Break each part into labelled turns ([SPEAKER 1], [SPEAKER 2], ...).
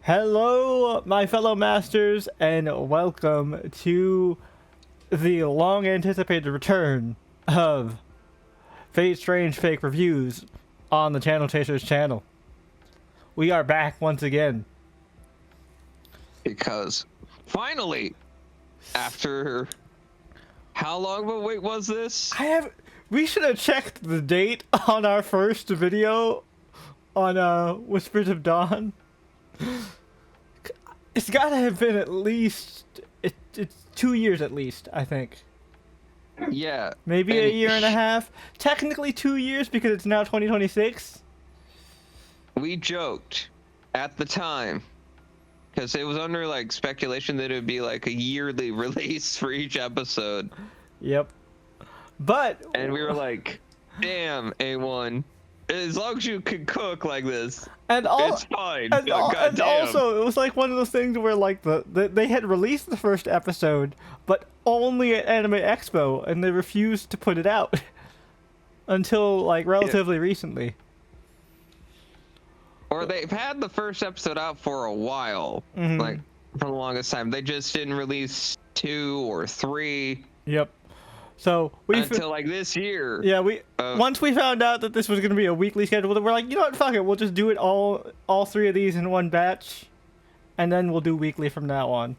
[SPEAKER 1] Hello, my fellow masters, and welcome to the long-anticipated return of Fate Strange Fake Reviews on the Channel Chasers channel. We are back once again.
[SPEAKER 2] Because finally, after how long of a wait was this?
[SPEAKER 1] We should have checked the date on our first video on Whispers of Dawn. It's gotta have been at least it's 2 years at least, I think.
[SPEAKER 2] Yeah.
[SPEAKER 1] Maybe a year and a half. Technically 2 years because it's now 2026.
[SPEAKER 2] We joked at the time because it was under like speculation that it would be like a yearly release for each episode.
[SPEAKER 1] Yep. And
[SPEAKER 2] we were like, damn, A1. As long as you can cook like this, it's fine.
[SPEAKER 1] And also, it was like one of those things where like they had released the first episode, but only at Anime Expo, and they refused to put it out until like relatively recently.
[SPEAKER 2] Or they've had the first episode out for a while, like for the longest time. They just didn't release 2 or 3.
[SPEAKER 1] Yep. So
[SPEAKER 2] until like this year.
[SPEAKER 1] Yeah, once we found out that this was going to be a weekly schedule, we're like, you know what, fuck it, we'll just do it all 3 of these in one batch, and then we'll do weekly from now on.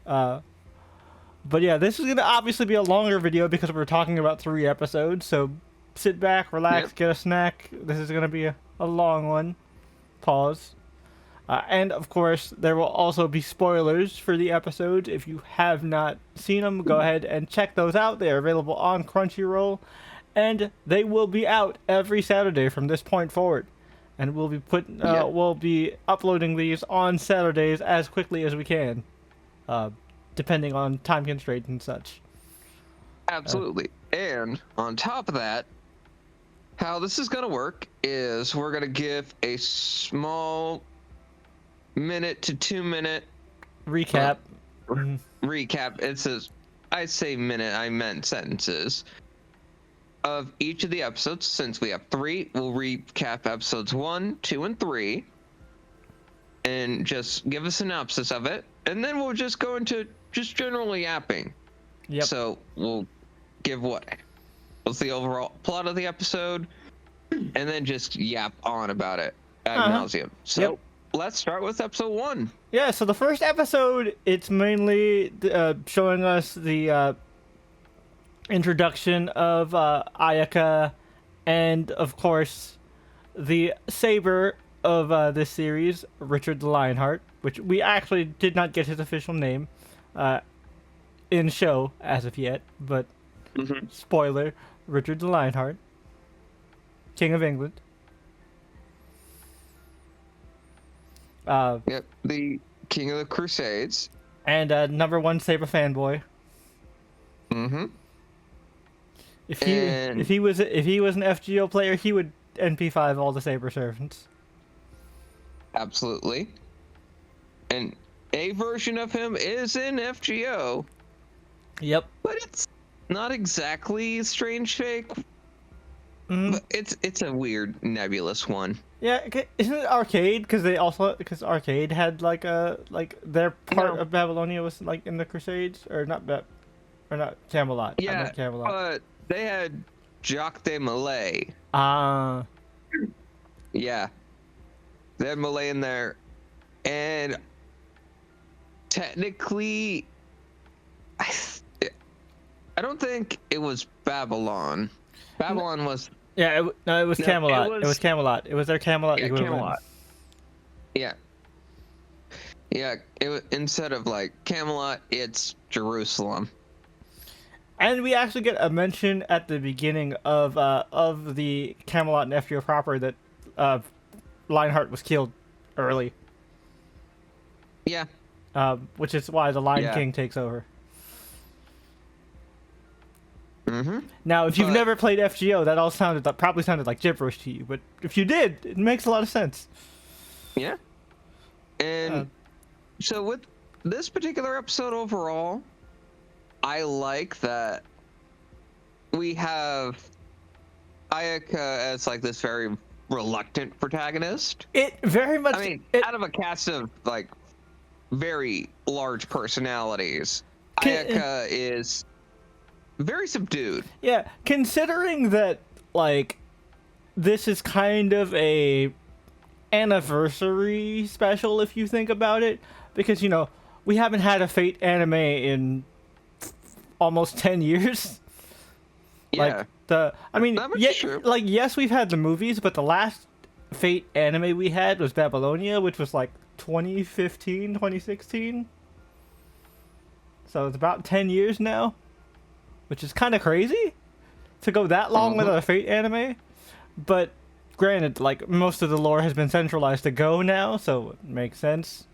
[SPEAKER 1] But yeah, this is going to obviously be a longer video because we're talking about 3 episodes. So sit back, relax, get a snack. This is going to be a long one. Pause. And of course, there will also be spoilers for the episodes. If you have not seen them, go ahead and check those out. They are available on Crunchyroll, and they will be out every Saturday from this point forward. And we'll be uploading these on Saturdays as quickly as we can, depending on time constraints and such.
[SPEAKER 2] Absolutely. And on top of that, how this is gonna work is we're gonna give a small minute to 2 minute
[SPEAKER 1] recap.
[SPEAKER 2] Recap. It says, I say minute, I meant sentences of each of the episodes. Since we have 3, we'll recap episodes 1, 2, and 3, and just give a synopsis of it, and then we'll just go into just generally yapping.
[SPEAKER 1] Yep.
[SPEAKER 2] So we'll give what's the overall plot of the episode, and then just yap on about it ad nauseum. So let's start with episode 1.
[SPEAKER 1] Yeah, so the first episode, it's mainly showing us the introduction of Ayaka, and of course the saber of this series, Richard the Lionheart, which we actually did not get his official name in show as of yet, but spoiler, Richard the Lionheart, King of England.
[SPEAKER 2] Yep, the King of the Crusades,
[SPEAKER 1] and #1 Saber fanboy. If he was an FGO player, he would NP5 all the Saber servants.
[SPEAKER 2] Absolutely. And a version of him is in FGO.
[SPEAKER 1] Yep.
[SPEAKER 2] But it's not exactly strange fake. But it's a weird nebulous one.
[SPEAKER 1] Yeah, isn't it Arcade? Because Arcade had like their part of Babylonia was like in the Crusades, or not Camelot.
[SPEAKER 2] Yeah,
[SPEAKER 1] Camelot.
[SPEAKER 2] But they had Jacques de Malay. Yeah, they had Malay in there, and technically, I don't think it was Babylon. Babylon was.
[SPEAKER 1] Yeah, it was Camelot. It was Camelot. It was their Camelot equivalent.
[SPEAKER 2] Camelot. Yeah. Yeah, it was, instead of like Camelot, it's Jerusalem.
[SPEAKER 1] And we actually get a mention at the beginning of the Camelot and FGO proper that Lionheart was killed early.
[SPEAKER 2] Yeah.
[SPEAKER 1] Which is why the Lion King takes over. Now, if you've never played FGO, that probably sounded like gibberish to you, but if you did, it makes a lot of sense.
[SPEAKER 2] Yeah. And so with this particular episode overall, I like that we have Ayaka as like this very reluctant protagonist.
[SPEAKER 1] It very much.
[SPEAKER 2] I mean,
[SPEAKER 1] it,
[SPEAKER 2] out of a cast of like very large personalities,
[SPEAKER 1] Can-
[SPEAKER 2] Ayaka is very subdued.
[SPEAKER 1] Yeah, considering that, like, this is kind of a anniversary special, if you think about it, because, you know, we haven't had a Fate anime in almost 10 years.
[SPEAKER 2] Yeah.
[SPEAKER 1] I mean,
[SPEAKER 2] That much
[SPEAKER 1] yeah,
[SPEAKER 2] is true.
[SPEAKER 1] like, yes, we've had the movies, but the last Fate anime we had was Babylonia, which was like 2015, 2016. So it's about 10 years now, which is kind of crazy to go that long without a Fate anime. But granted, like, most of the lore has been centralized to Go now, so it makes sense.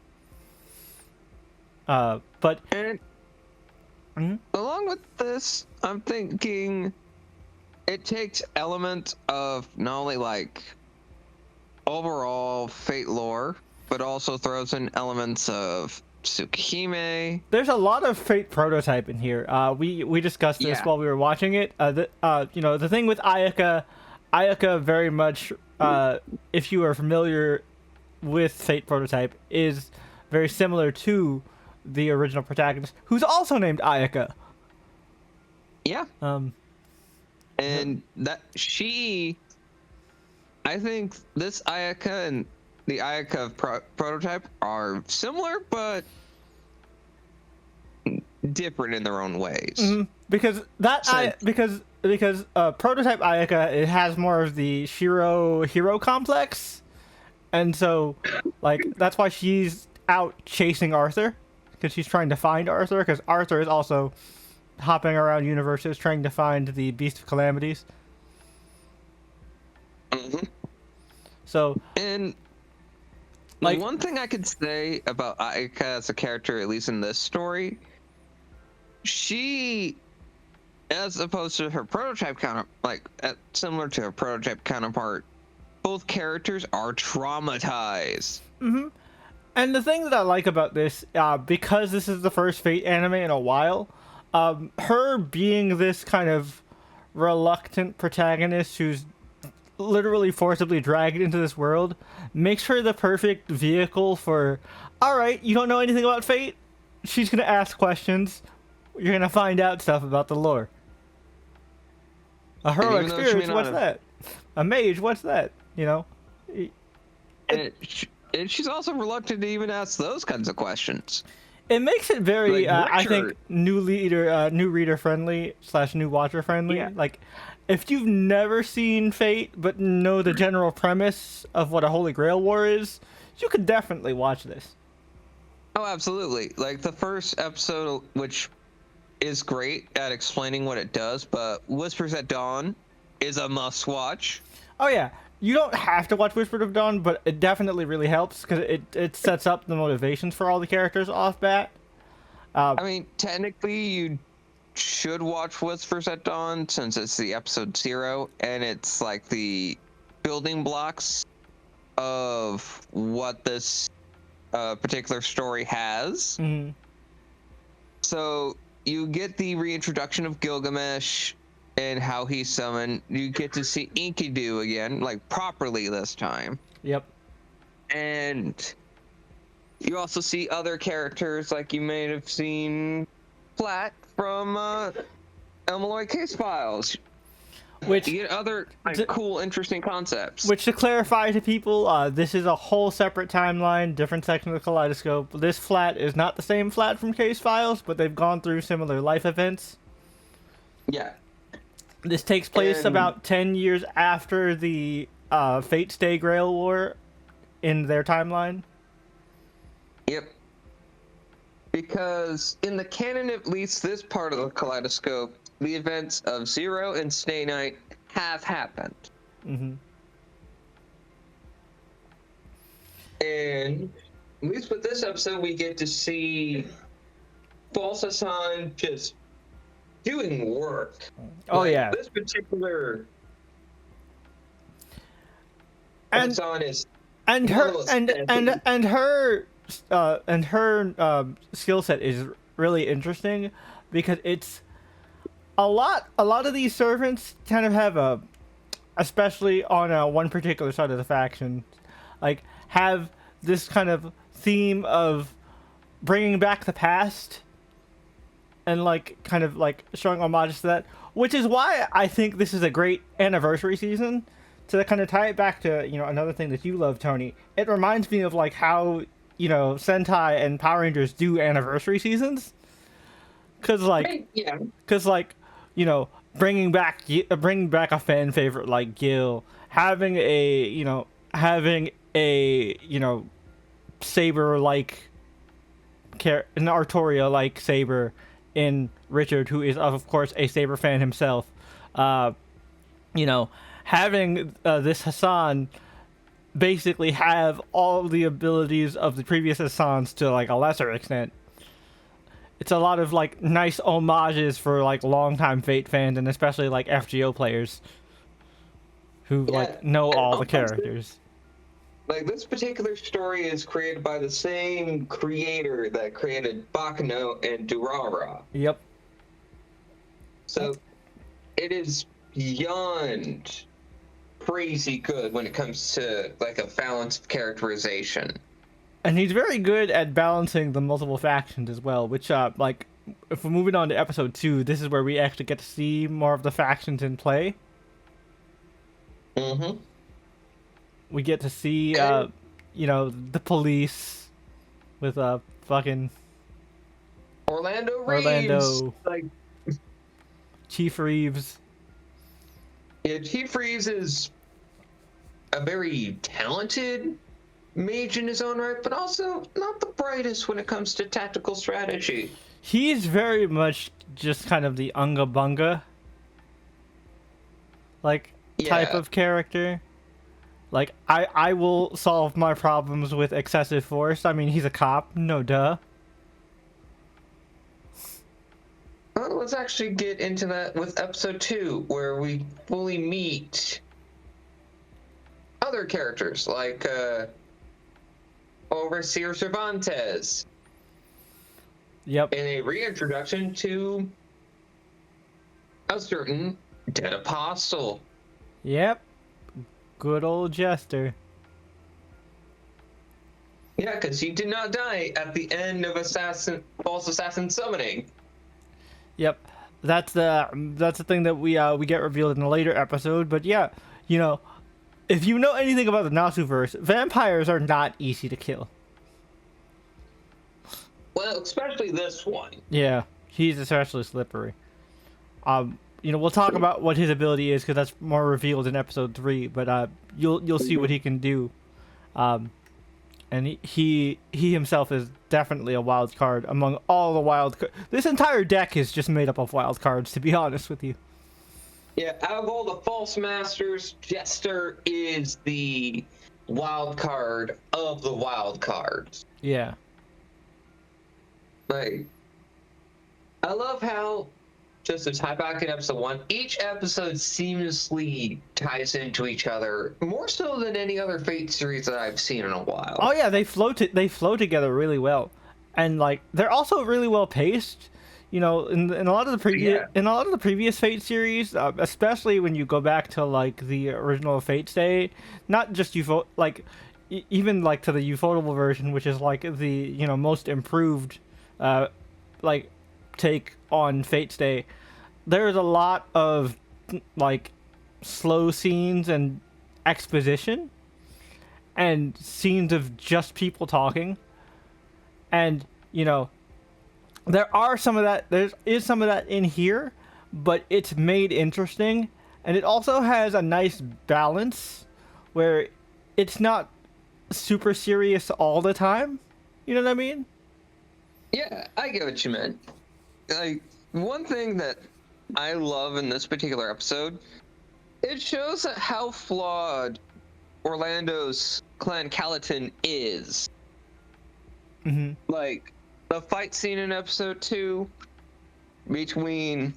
[SPEAKER 1] But
[SPEAKER 2] And along with this, I'm thinking it takes elements of not only like overall Fate lore, but also throws in elements of Tsukihime.
[SPEAKER 1] there's a lot of Fate prototype in here. We discussed this
[SPEAKER 2] Yeah.
[SPEAKER 1] while we were watching it. You know, the thing with Ayaka very much, if you are familiar with Fate prototype, is very similar to the original protagonist, who's also named Ayaka.
[SPEAKER 2] Yeah.
[SPEAKER 1] Um,
[SPEAKER 2] And that I think this Ayaka and the Ayaka of prototype are similar, but different in their own ways.
[SPEAKER 1] because prototype Ayaka, it has more of the Shiro hero complex, and so like that's why she's out chasing Arthur, because she's trying to find Arthur, because Arthur is also hopping around universes trying to find the Beast of Calamities. So
[SPEAKER 2] And
[SPEAKER 1] like
[SPEAKER 2] one thing I could say about Ayaka as a character, at least in this story, she, as opposed to her prototype similar to her prototype counterpart, both characters are traumatized.
[SPEAKER 1] And the thing that I like about this, because this is the first Fate anime in a while, her being this kind of reluctant protagonist who's literally forcibly dragged into this world makes her the perfect vehicle for, alright, you don't know anything about Fate? She's gonna ask questions. You're gonna find out stuff about the lore. A heroic
[SPEAKER 2] even though she
[SPEAKER 1] spirit,
[SPEAKER 2] may
[SPEAKER 1] what's
[SPEAKER 2] not
[SPEAKER 1] that? A mage, what's that? You know?
[SPEAKER 2] And she's also reluctant to even ask those kinds of questions.
[SPEAKER 1] It makes it very,
[SPEAKER 2] Like
[SPEAKER 1] I think,
[SPEAKER 2] Richard.
[SPEAKER 1] new reader friendly / new watcher friendly.
[SPEAKER 2] Yeah.
[SPEAKER 1] Like, if you've never seen Fate but know the general premise of what a Holy Grail War is, you could definitely watch this.
[SPEAKER 2] Oh, absolutely. Like the first episode, which is great at explaining what it does, but Whispers at Dawn is a must watch.
[SPEAKER 1] Oh yeah, you don't have to watch Whispered of Dawn, but it definitely really helps because it sets up the motivations for all the characters off bat.
[SPEAKER 2] I mean, technically, you should watch Whispers at Dawn since it's the episode 0, and it's like the building blocks of what this particular story has. So you get the reintroduction of Gilgamesh and how he's summoned. You get to see Enkidu again, like properly this time.
[SPEAKER 1] Yep.
[SPEAKER 2] And you also see other characters, like you may have seen Flat from Elmaloy Case Files.
[SPEAKER 1] Which,
[SPEAKER 2] You get other cool, interesting concepts.
[SPEAKER 1] to clarify to people, this is a whole separate timeline, different section of the kaleidoscope. This Flat is not the same Flat from Case Files, but they've gone through similar life events.
[SPEAKER 2] Yeah.
[SPEAKER 1] This takes place
[SPEAKER 2] And-
[SPEAKER 1] about 10 years after the Fate Stay Grail War in their timeline.
[SPEAKER 2] Yep. Because in the canon, at least this part of the kaleidoscope, the events of Zero and Stay Night have happened. And at least with this episode, we get to see False Hassan just doing work.
[SPEAKER 1] Oh,
[SPEAKER 2] Like,
[SPEAKER 1] yeah.
[SPEAKER 2] This particular
[SPEAKER 1] And-
[SPEAKER 2] Hassan is
[SPEAKER 1] And
[SPEAKER 2] one
[SPEAKER 1] her
[SPEAKER 2] of those
[SPEAKER 1] and her skill set is really interesting because it's a lot of these servants kind of have especially on one particular side of the faction, like have this kind of theme of bringing back the past and like kind of like showing homages to that, which is why I think this is a great anniversary season. To kind of tie it back to another thing that you love, Tony, it reminds me of like how Sentai and Power Rangers do anniversary seasons, because like
[SPEAKER 2] Yeah.
[SPEAKER 1] because like bringing back a fan favorite like Gil, having a saber like an Artoria like saber in Richard, who is of course a saber fan himself. You know, having this Hassan basically have all the abilities of the previous Hassans to like a lesser extent. It's a lot of like nice homages for like longtime Fate fans and especially like FGO players who like know
[SPEAKER 2] and
[SPEAKER 1] all the
[SPEAKER 2] honestly,
[SPEAKER 1] characters.
[SPEAKER 2] Like this particular story is created by the same creator that created Baccano and Durara.
[SPEAKER 1] Yep.
[SPEAKER 2] So it is beyond crazy good when it comes to like a balanced characterization.
[SPEAKER 1] And he's very good at balancing the multiple factions as well, which like if we're moving on to episode 2, this is where we actually get to see more of the factions in play.
[SPEAKER 2] Mm-hmm.
[SPEAKER 1] We get to see the police with fucking
[SPEAKER 2] Orlando Reeves. Like,
[SPEAKER 1] Chief Reeves.
[SPEAKER 2] yeah, Chief Reeves is a very talented mage in his own right, but also not the brightest when it comes to tactical strategy.
[SPEAKER 1] He's very much just kind of the unga bunga like type of character. Like I will solve my problems with excessive force. I mean, he's a cop, no duh.
[SPEAKER 2] Well, let's actually get into that with episode 2, where we fully meet other characters like Overseer Cervantes.
[SPEAKER 1] Yep.
[SPEAKER 2] And a reintroduction to a certain dead apostle.
[SPEAKER 1] Yep. Good old Jester.
[SPEAKER 2] Yeah, because he did not die at the end of false assassin summoning.
[SPEAKER 1] Yep. That's the thing that we get revealed in a later episode. But yeah, if you know anything about the Nasuverse, vampires are not easy to kill.
[SPEAKER 2] Well, especially this one.
[SPEAKER 1] Yeah, he's especially slippery. We'll talk about what his ability is because that's more revealed in episode 3. But you'll see what he can do. And he himself is definitely a wild card among all the wild cards. This entire deck is just made up of wild cards, to be honest with you.
[SPEAKER 2] Yeah, out of all the false masters, Jester is the wild card of the wild cards.
[SPEAKER 1] Yeah.
[SPEAKER 2] Like, I love how, just to tie back in episode 1, each episode seamlessly ties into each other, more so than any other Fate series that I've seen in a while.
[SPEAKER 1] Oh yeah, they flow together really well, and like they're also really well paced. In a lot of the previous Fate series, especially when you go back to like the original Fate State, not just even like to the Ufotable version, which is like the most improved like take on Fate Stay. There's a lot of like slow scenes and exposition and scenes of just people talking, and there are some of that. There is some of that in here, but it's made interesting, and it also has a nice balance where it's not super serious all the time. You know what I mean?
[SPEAKER 2] Yeah, I get what you meant. Like, one thing that I love in this particular episode, it shows how flawed Orlando's Clan Calatin is.
[SPEAKER 1] Mm-hmm.
[SPEAKER 2] Like, the fight scene in episode 2 between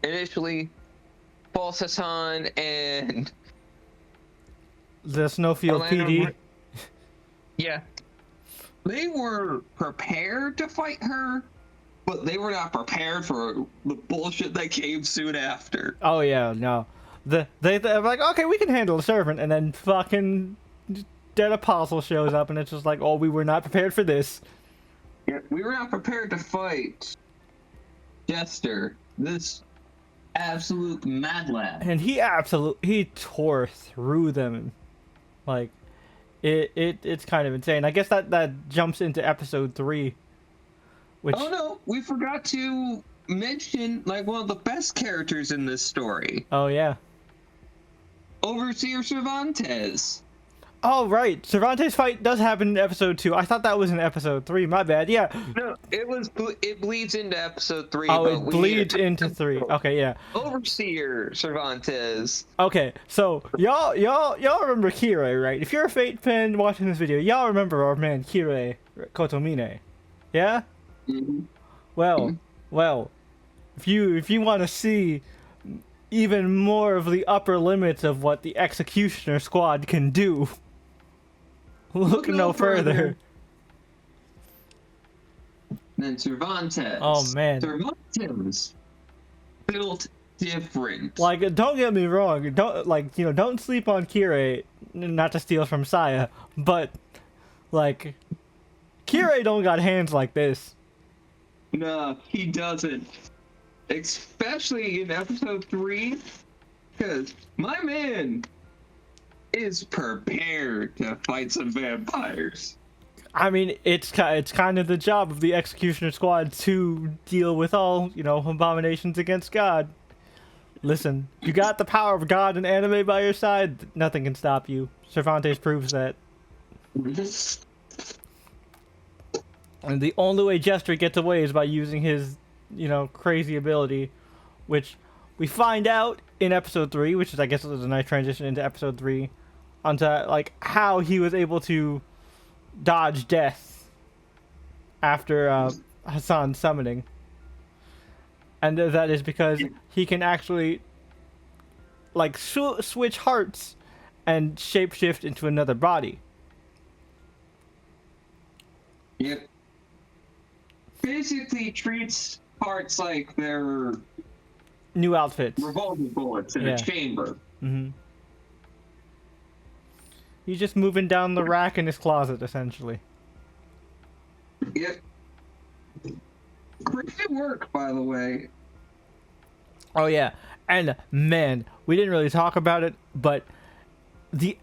[SPEAKER 2] initially False Hassan and
[SPEAKER 1] the Snowfield
[SPEAKER 2] Orlando
[SPEAKER 1] PD.
[SPEAKER 2] Yeah. They were prepared to fight her, but they were not prepared for the bullshit that came soon after.
[SPEAKER 1] Oh yeah, no. they're like, okay, we can handle a servant, and then fucking dead apostle shows up, and it's just like, oh, we were not prepared for this.
[SPEAKER 2] Yeah, we were not prepared to fight Jester, this absolute mad lad.
[SPEAKER 1] And he tore through them, like it's kind of insane. I guess that jumps into episode 3, which
[SPEAKER 2] Oh no, we forgot to mention like one of the best characters in this story.
[SPEAKER 1] oh yeah.
[SPEAKER 2] Overseer Cervantes.
[SPEAKER 1] Oh right, Cervantes' fight does happen in episode 2. I thought that was in episode 3. My bad. Yeah.
[SPEAKER 2] No, it bleeds into episode 3.
[SPEAKER 1] Oh,
[SPEAKER 2] but
[SPEAKER 1] it bleeds into 3. Okay, yeah.
[SPEAKER 2] Overseer Cervantes.
[SPEAKER 1] Okay, so y'all remember Kirei, right? If you're a Fate fan watching this video, y'all remember our man Kirei Kotomine, yeah?
[SPEAKER 2] Mm-hmm.
[SPEAKER 1] Well, if you want to see even more of the upper limits of what the Executioner Squad can do, look no further.
[SPEAKER 2] Then Cervantes.
[SPEAKER 1] Oh man.
[SPEAKER 2] Cervantes built different.
[SPEAKER 1] Like, don't get me wrong. Don't sleep on Kirei. Not to steal from Saya, but like, Kirei don't got hands like this.
[SPEAKER 2] No, he doesn't. Especially in episode 3, because my man is prepared to fight some vampires.
[SPEAKER 1] I mean, it's kind of the job of the Executioner Squad to deal with all, abominations against God. Listen, you got the power of God and anime by your side, nothing can stop you. Cervantes proves that. And the only way Jester gets away is by using his, crazy ability, which we find out in episode 3, which is, I guess, was a nice transition into episode 3, onto, like, how he was able to dodge death after Hassan's summoning. And that is because he can actually, like, switch hearts and shapeshift into another body.
[SPEAKER 2] Yep. Basically treats parts like they're
[SPEAKER 1] New outfits.
[SPEAKER 2] revolver bullets in a chamber.
[SPEAKER 1] Mm-hmm. He's just moving down the rack in his closet, essentially.
[SPEAKER 2] Yep. Great work, by the way.
[SPEAKER 1] Oh yeah, and man, we didn't really talk about it, but we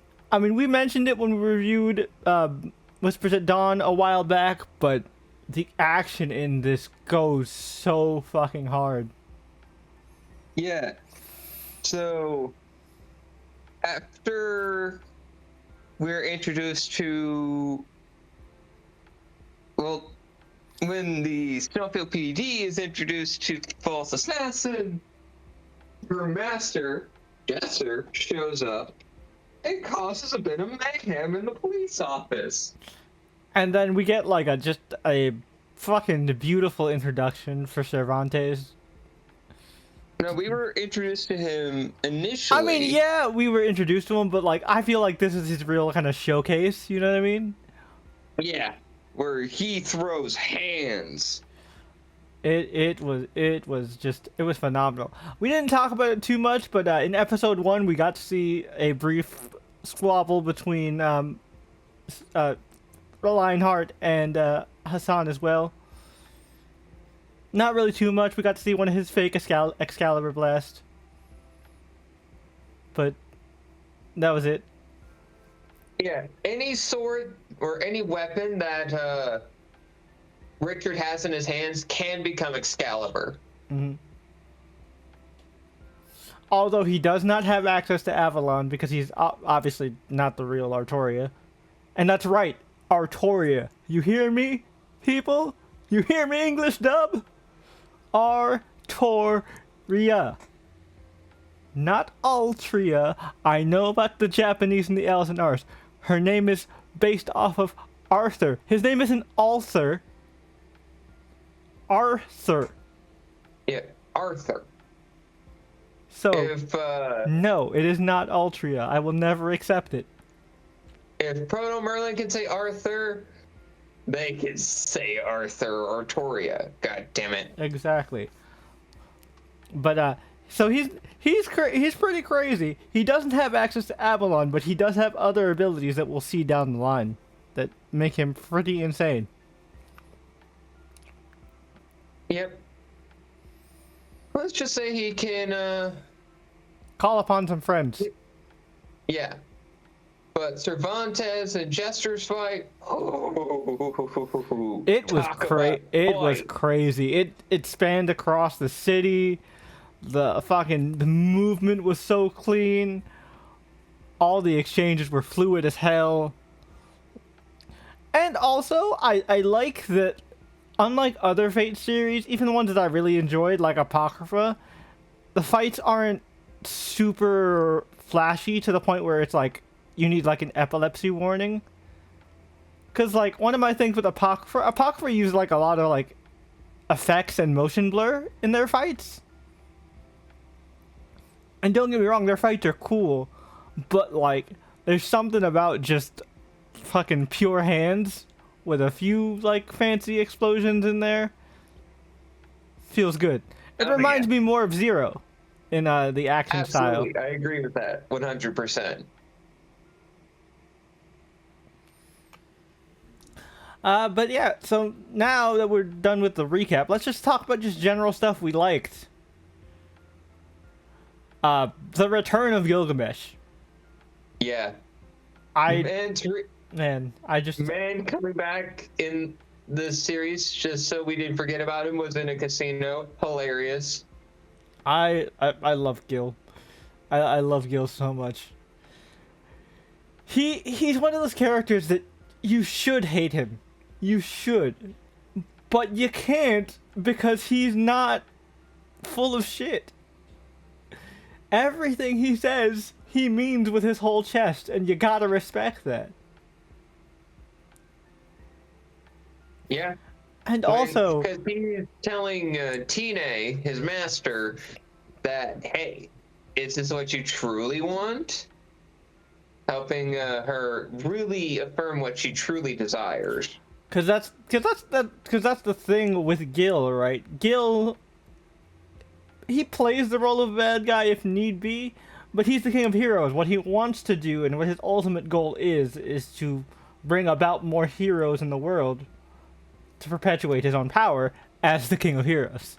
[SPEAKER 1] mentioned it when we reviewed Whispers at Dawn a while back, but the action in this goes so fucking hard.
[SPEAKER 2] Yeah. So, after we're introduced to, when the Snowfield PD is introduced to False Assassin, her master, Jester, shows up and causes a bit of mayhem in the police office.
[SPEAKER 1] And then we get like just a fucking beautiful introduction for Cervantes.
[SPEAKER 2] No, we were introduced to him initially.
[SPEAKER 1] I mean, yeah, we were introduced to him, but like I feel like this is his real kind of showcase, you know what I mean?
[SPEAKER 2] Yeah, where he throws hands.
[SPEAKER 1] It was phenomenal. We didn't talk about it too much, but in episode 1 we got to see a brief squabble between Lionheart and Hassan as well. Not really too much. We got to see one of his fake Excalibur blast, but that was it.
[SPEAKER 2] Yeah, any sword or any weapon that Richard has in his hands can become Excalibur.
[SPEAKER 1] Mm-hmm. Although he does not have access to Avalon because he's obviously not the real Artoria. And that's right, Artoria. You hear me, people? You hear me, English dub? Artoria. Not Altria. I know about the Japanese and the L's and R's. Her name is based off of Arthur. His name isn't Arthur. Arthur.
[SPEAKER 2] Yeah, Arthur.
[SPEAKER 1] So,
[SPEAKER 2] if
[SPEAKER 1] no, it is not Altria. I will never accept it.
[SPEAKER 2] If Proto Merlin can say Arthur, they can say Arthur or Toria. God damn it.
[SPEAKER 1] Exactly. But So he's pretty crazy. He doesn't have access to Avalon, but he does have other abilities that we'll see down the line that make him pretty insane.
[SPEAKER 2] Yep. Let's just say he can,
[SPEAKER 1] Call upon some friends.
[SPEAKER 2] yeah. But Cervantes and Jester's fight, oh,
[SPEAKER 1] It was crazy. It spanned across the city. The movement was so clean. All the exchanges were fluid as hell. And also, I like that, unlike other Fate series, even the ones that I really enjoyed, like Apocrypha, the fights aren't super flashy to the point where it's like, you need like an epilepsy warning. Because like, one of my things with Apocrypha used like a lot of like effects and motion blur in their fights. And don't get me wrong, their fights are cool, but like, there's something about just fucking pure hands with a few like fancy explosions in there. Feels good. It reminds me more of Zero in the action style.
[SPEAKER 2] Absolutely, I agree with that 100%.
[SPEAKER 1] But yeah, so now that we're done with the recap, let's just talk about just general stuff we liked. The return of Gilgamesh.
[SPEAKER 2] Yeah.
[SPEAKER 1] Man,
[SPEAKER 2] coming back in the series, just so we didn't forget about him, was in a casino. Hilarious.
[SPEAKER 1] I love Gil. I love Gil so much. He's one of those characters that you should hate him. You should. But you can't because he's not full of shit. Everything he says, he means with his whole chest, and you gotta respect that.
[SPEAKER 2] Yeah.
[SPEAKER 1] And also,
[SPEAKER 2] because he's telling Tine, his master, that, hey, is this what you truly want? Helping her really affirm what she truly desires.
[SPEAKER 1] Because that's the thing with Gil, right? Gil, he plays the role of a bad guy if need be, but he's the king of heroes. What he wants to do and what his ultimate goal is to bring about more heroes in the world to perpetuate his own power as the king of heroes.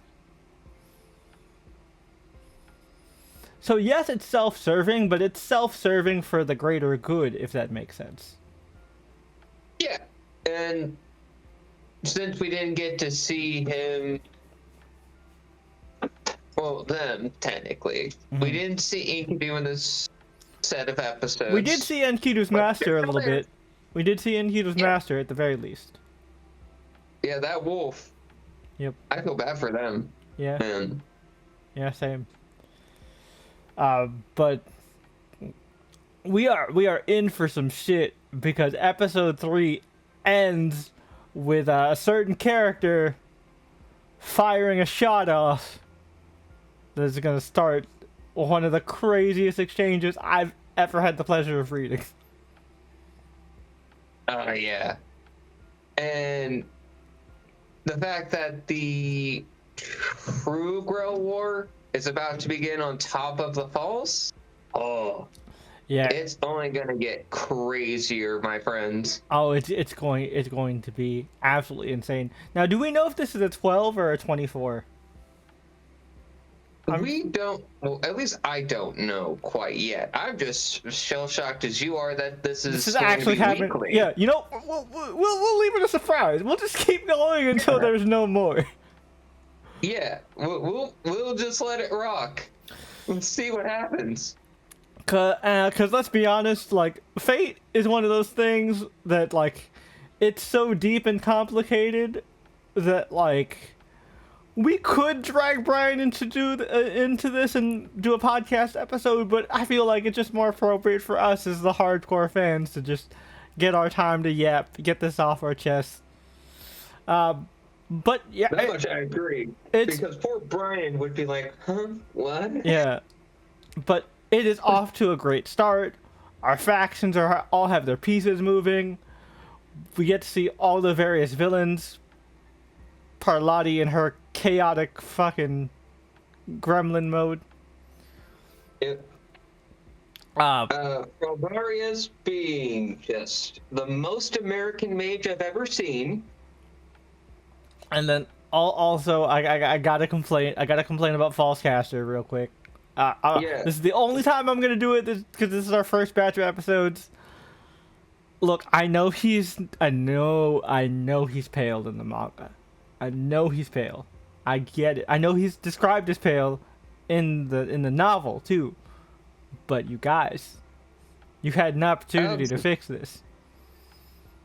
[SPEAKER 1] So yes, it's self-serving, but it's self-serving for the greater good, if that makes sense.
[SPEAKER 2] Yeah, and since we didn't get to see him, well, them, technically, we didn't see Enkidu in this set of episodes.
[SPEAKER 1] We did see Enkidu's master a little bit. We did see Enkidu's master at the very least.
[SPEAKER 2] Yeah, that wolf.
[SPEAKER 1] Yep.
[SPEAKER 2] I feel bad for them.
[SPEAKER 1] Yeah.
[SPEAKER 2] Man.
[SPEAKER 1] Yeah, same. But we are in for some shit because episode 3 ends with a certain character firing a shot off that's gonna start one of the craziest exchanges I've ever had the pleasure of reading.
[SPEAKER 2] Yeah. And the fact that the True Grail War is about to begin on top of the falls. Oh.
[SPEAKER 1] Yeah.
[SPEAKER 2] It's only gonna get crazier, my friends.
[SPEAKER 1] Oh, it's going to be absolutely insane. Now, do we know if this is a 12 or a 24?
[SPEAKER 2] We don't. Well, at least I don't know quite yet. I'm just shell shocked as you are that this is
[SPEAKER 1] actually happening.
[SPEAKER 2] Weekly.
[SPEAKER 1] Yeah, you know, we'll leave it a surprise. We'll just keep going until there's no more.
[SPEAKER 2] Yeah, we'll just let it rock. Let's see what happens.
[SPEAKER 1] Cause let's be honest, like, Fate is one of those things that, like, it's so deep and complicated that, like, we could drag Brian into this and do a podcast episode, but I feel like it's just more appropriate for us as the hardcore fans to just get our time to yap, get this off our chest. But yeah,
[SPEAKER 2] that much I agree. Because poor Brian would be like, huh, what?
[SPEAKER 1] Yeah, but it is off to a great start. Our factions all have their pieces moving. We get to see all the various villains. Parlati in her chaotic fucking gremlin mode.
[SPEAKER 2] It,
[SPEAKER 1] Uh,
[SPEAKER 2] Fraldarius being just the most American mage I've ever seen.
[SPEAKER 1] and then also I gotta complain. I gotta complain about False Caster real quick.
[SPEAKER 2] Yeah.
[SPEAKER 1] This is the only time I'm gonna do it because this is our first batch of episodes. Look, I know he's pale in the manga. I know he's pale. I get it. I know he's described as pale in the novel too. But you guys, you had an opportunity to fix this.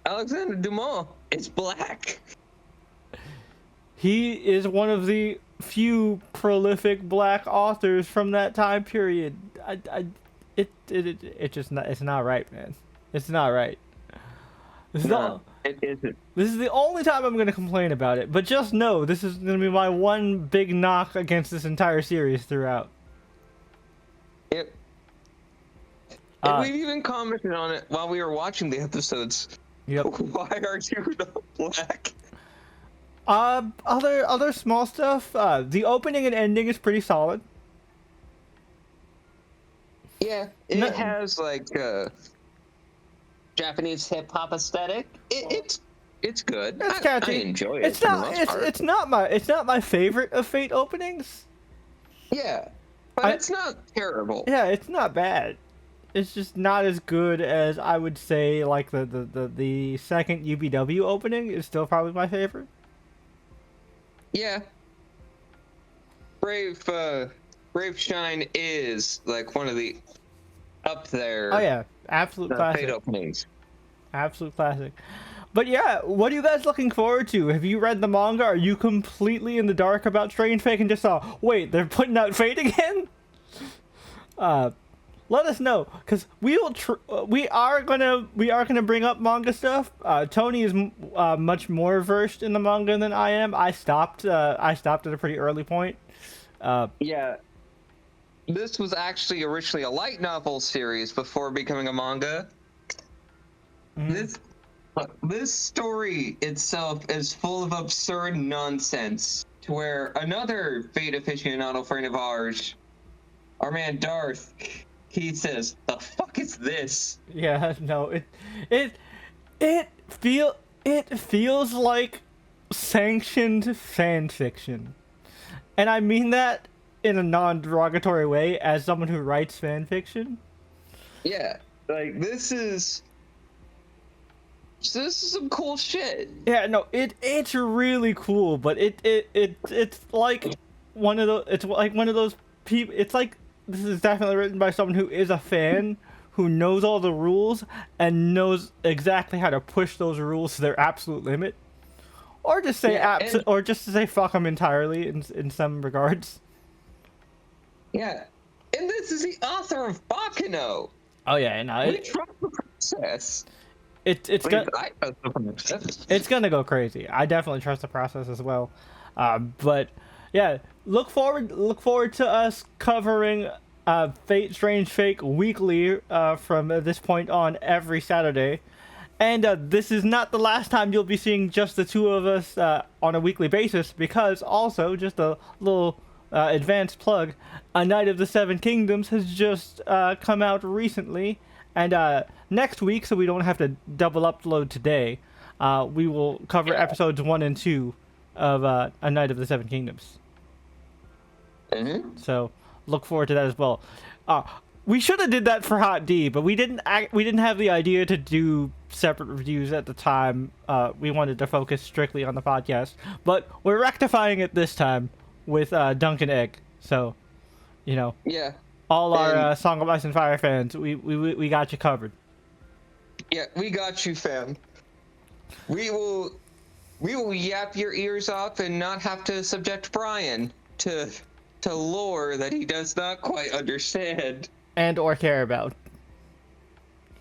[SPEAKER 2] Alexander Dumas is black.
[SPEAKER 1] He is one of the few prolific black authors from that time period. It just not, it's not right, man. It's not right.
[SPEAKER 2] It isn't.
[SPEAKER 1] This is the only time I'm gonna complain about it. But just know, this is gonna be my one big knock against this entire series throughout.
[SPEAKER 2] Yep. And we've even commented on it while we were watching the episodes.
[SPEAKER 1] Yep.
[SPEAKER 2] Why are you not black?
[SPEAKER 1] Other small stuff. The opening and ending is pretty solid.
[SPEAKER 2] Yeah, it has like Japanese hip hop aesthetic. It's good.
[SPEAKER 1] It's catchy.
[SPEAKER 2] I enjoy it.
[SPEAKER 1] It's not my favorite of Fate openings.
[SPEAKER 2] Yeah, but it's not terrible.
[SPEAKER 1] Yeah, it's not bad. It's just not as good as I would say. Like the second UBW opening is still probably my favorite.
[SPEAKER 2] Yeah. Brave Shine is like one of the up there.
[SPEAKER 1] Oh yeah, absolute classic.
[SPEAKER 2] Fate openings.
[SPEAKER 1] Absolute classic. But yeah, what are you guys looking forward to? Have you read the manga? Are you completely in the dark about Strange Fate and just saw, wait, they're putting out Fate again? Let us know, because we are gonna bring up manga stuff. Tony is much more versed in the manga than I am. I stopped at a pretty early point.
[SPEAKER 2] Yeah. This was actually originally a light novel series before becoming a manga. Mm-hmm. This story itself is full of absurd nonsense, to where another Fate aficionado friend of ours, our man Darth, he says, "The fuck is this?"
[SPEAKER 1] Yeah, no, it feels like sanctioned fan fiction, and I mean that in a non-derogatory way as someone who writes fan fiction.
[SPEAKER 2] Yeah, like this is some cool shit.
[SPEAKER 1] Yeah, no, it's really cool, but it's like one of those people. It's like, this is definitely written by someone who is a fan, who knows all the rules and knows exactly how to push those rules to their absolute limit, or just say or just to say fuck them entirely in some regards.
[SPEAKER 2] Yeah, and this is the author of Bakano.
[SPEAKER 1] Oh yeah, no,
[SPEAKER 2] we trust the process.
[SPEAKER 1] It's gonna go crazy. I definitely trust the process as well. But yeah, look forward to us covering Fate Strange Fate weekly from this point on every Saturday. And this is not the last time you'll be seeing just the two of us on a weekly basis, because also, just a little advanced plug, A Knight of the Seven Kingdoms has just come out recently. And next week, so we don't have to double upload today, we will cover episodes 1 and 2 of A Knight of the Seven Kingdoms.
[SPEAKER 2] Mm-hmm.
[SPEAKER 1] So look forward to that as well. We should have did that for Hot D, but we didn't have the idea to do separate reviews at the time. We wanted to focus strictly on the podcast, but we're rectifying it this time with Dunk and Egg. So, you know,
[SPEAKER 2] yeah,
[SPEAKER 1] all our Song of Ice and Fire fans, we got you covered.
[SPEAKER 2] Yeah, we got you, fam. We will yap your ears off and not have to subject Brian to lore that he does not quite understand
[SPEAKER 1] and or care about.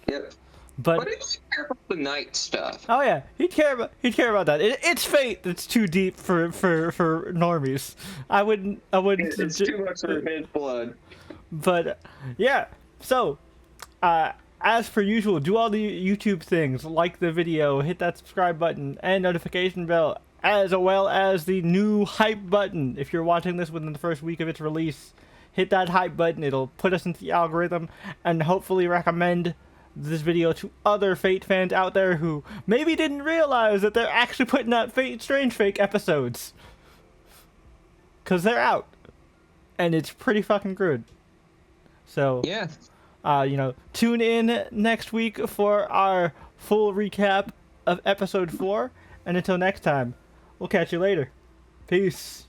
[SPEAKER 2] Yep. But he'd care about the night stuff.
[SPEAKER 1] Oh yeah, he'd care about that. It's Fate that's too deep for normies. I wouldn't.
[SPEAKER 2] It's too much for his blood.
[SPEAKER 1] But yeah, so as per usual, do all the YouTube things, like the video, hit that subscribe button and notification bell, as well as the new hype button. If you're watching this within the first week of its release, hit that hype button. It'll put us into the algorithm and hopefully recommend this video to other Fate fans out there who maybe didn't realize that they're actually putting out Fate Strange Fake episodes. Because they're out. And it's pretty fucking good. So,
[SPEAKER 2] Yeah.
[SPEAKER 1] Tune in next week for our full recap of episode 4. And until next time, we'll catch you later. Peace.